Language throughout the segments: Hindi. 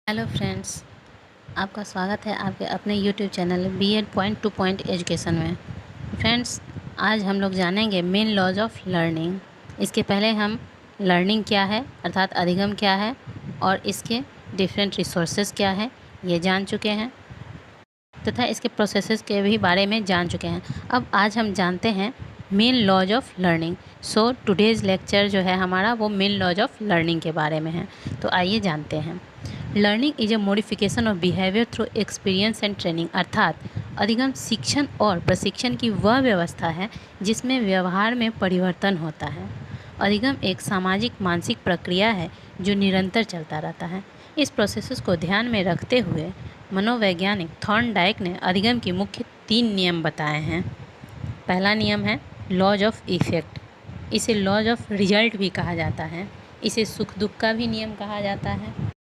हेलो फ्रेंड्स, आपका स्वागत है आपके अपने YouTube channel BEd point to point education में। फ्रेंड्स, आज हम लोग जानेंगे मेन लॉज ऑफ लर्निंग। इसके पहले हम लर्निंग क्या है अर्थात अधिगम क्या है और इसके डिफरेंट रिसोर्सेज क्या है ये जान चुके हैं तथा इसके प्रोसेसेस के भी बारे में जान चुके हैं। अब आज हम जानते हैं main laws of learning. So today's lecture जो है हमारा वो मेन लॉज ऑफ लर्निंग के बारे में है। तो आइए जानते हैं। Learning is a modification of behaviour through experience and training, अर्थात अधिगम शिक्षण और प्रशिक्षण की वह व्यवस्था है जिसमें व्यवहार में परिवर्तन होता है। अधिगम एक सामाजिक मानसिक प्रक्रिया है जो निरंतर चलता रहता है। इस प्रोसेस को ध्यान में रखते हुए मनोवैज्ञानिक थॉर्नडाइक ने अधिगम की मुख्य 3 नियम बताए हैं। पहला नियम है लॉज ऑफ इफेक्ट। इसे लॉज ऑफ रिजल्ट भी कहा जाता है। इसे सुख दुख का भी नियम कहा जाता है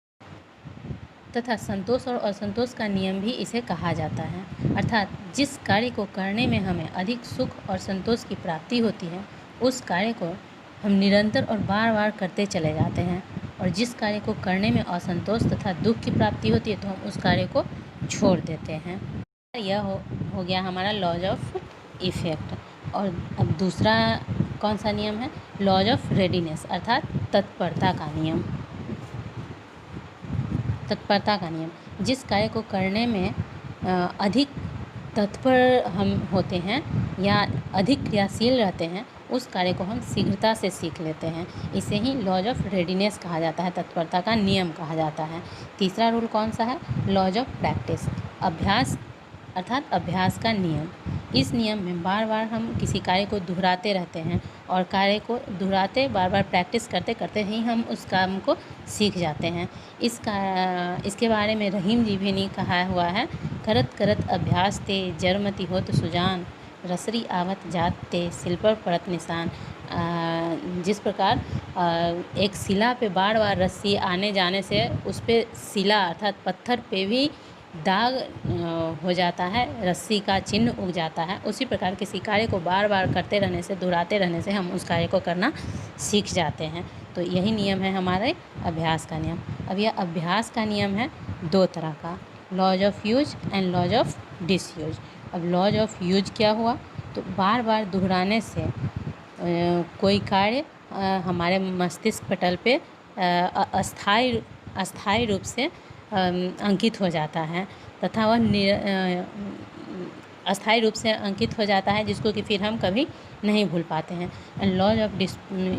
तथा संतोष और असंतोष का नियम भी इसे कहा जाता है। अर्थात जिस कार्य को करने में हमें अधिक सुख और संतोष की प्राप्ति होती है उस कार्य को हम निरंतर और बार बार करते चले जाते हैं, और जिस कार्य को करने में असंतोष तथा दुख की प्राप्ति होती है तो हम उस कार्य को छोड़ देते हैं। यह हो गया हमारा लॉज ऑफ इफेक्ट। और अब दूसरा कौन सा नियम है? लॉज ऑफ रेडीनेस, अर्थात तत्परता का नियम। तत्परता का नियम, जिस कार्य को करने में अधिक तत्पर हम होते हैं या अधिक क्रियाशील रहते हैं उस कार्य को हम शीघ्रता से सीख लेते हैं। इसे ही लॉज ऑफ रेडीनेस कहा जाता है, तत्परता का नियम कहा जाता है। तीसरा रूल कौन सा है? लॉज ऑफ प्रैक्टिस, अभ्यास अर्थात अभ्यास का नियम। इस नियम में बार बार हम किसी कार्य को दोहराते रहते हैं और कार्य को दोहराते बार बार प्रैक्टिस करते करते ही हम उस काम को सीख जाते हैं। इसके बारे में रहीम जी भी ने कहा हुआ है, करत करत अभ्यास ते जरमति होत सुजान, रसरी आवत जात ते सिल पर पड़त निशान। जिस प्रकार एक शिला पे बार बार रस्सी आने जाने से उस पर शिला अर्थात पत्थर पे भी दाग हो जाता है, रस्सी का चिन्ह उग जाता है, उसी प्रकार किसी कार्य को बार बार करते रहने से, दोहराते रहने से हम उस कार्य को करना सीख जाते हैं। तो यही नियम है हमारे अभ्यास का नियम। अब यह अभ्यास का नियम है 2 तरह का, laws of use and laws of disuse. अब लॉज ऑफ यूज क्या हुआ? तो बार बार दोहराने से कोई कार्य हमारे मस्तिष्क पटल पे अस्थायी रूप से अंकित हो जाता है तथा वह अस्थायी रूप से अंकित हो जाता है, जिसको कि फिर हम कभी नहीं भूल पाते हैं। एंड लॉज ऑफ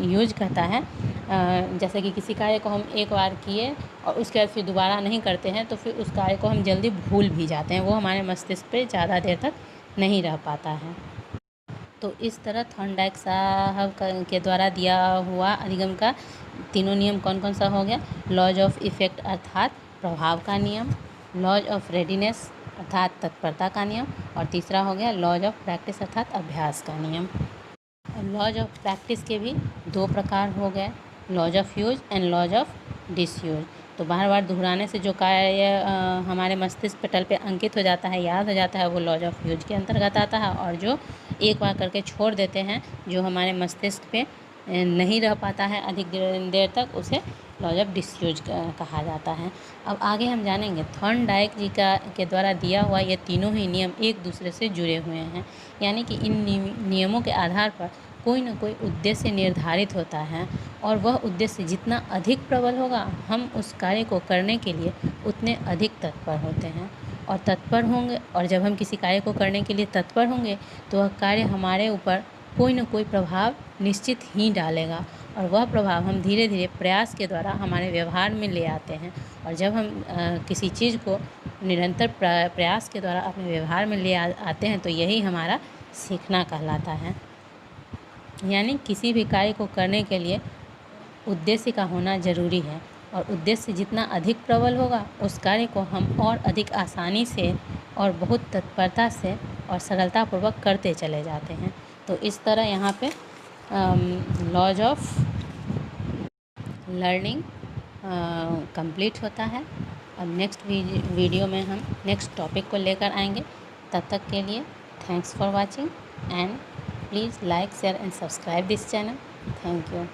यूज कहता है जैसे कि किसी कार्य को हम एक बार किए और उसके बाद फिर दोबारा नहीं करते हैं तो फिर उस कार्य को हम जल्दी भूल भी जाते हैं, वो हमारे मस्तिष्क पे ज़्यादा देर तक नहीं रह पाता है। तो इस तरह थॉर्नडाइक साहब के द्वारा दिया हुआ अधिगम का तीनों नियम कौन कौन सा हो गया? लॉज ऑफ इफेक्ट अर्थात प्रभाव का नियम, लॉज ऑफ रेडीनेस अर्थात तत्परता का नियम, और तीसरा हो गया लॉज ऑफ प्रैक्टिस अर्थात अभ्यास का नियम। लॉज ऑफ प्रैक्टिस के भी 2 प्रकार हो गए, laws of use and laws of disuse. तो बार बार दोहराने से जो कार्य हमारे मस्तिष्क पटल पे अंकित हो जाता है, याद हो जाता है, वो लॉज ऑफ यूज के अंतर्गत आता है, और जो एक बार करके छोड़ देते हैं, जो हमारे मस्तिष्क पे नहीं रह पाता है अधिक देर तक, उसे लॉज ऑफ डिसयूज कहा जाता है। अब आगे हम जानेंगे थॉर्नडाइक जी के द्वारा दिया हुआ ये तीनों ही नियम एक दूसरे से जुड़े हुए हैं, यानी कि इन नियमों के आधार पर कोई न कोई उद्देश्य निर्धारित होता है, और वह उद्देश्य जितना अधिक प्रबल होगा हम उस कार्य को करने के लिए उतने अधिक तत्पर होते हैं, और तत्पर होंगे, और जब हम किसी कार्य को करने के लिए तत्पर होंगे तो वह कार्य हमारे ऊपर कोई न कोई प्रभाव निश्चित ही डालेगा, और वह प्रभाव हम धीरे धीरे प्रयास के द्वारा हमारे व्यवहार में ले आते हैं। और जब हम किसी चीज़ को निरंतर प्रयास के द्वारा अपने व्यवहार में ले आते हैं तो यही हमारा सीखना कहलाता है। यानी किसी भी कार्य को करने के लिए उद्देश्य का होना ज़रूरी है, और उद्देश्य जितना अधिक प्रबल होगा उस कार्य को हम और अधिक आसानी से और बहुत तत्परता से और सरलतापूर्वक करते चले जाते हैं। तो इस तरह यहाँ पे लॉज ऑफ लर्निंग कंप्लीट होता है। अब नेक्स्ट वीडियो में हम नेक्स्ट टॉपिक को लेकर आएंगे। तब तक के लिए thanks for watching and please like share and subscribe this channel. Thank you.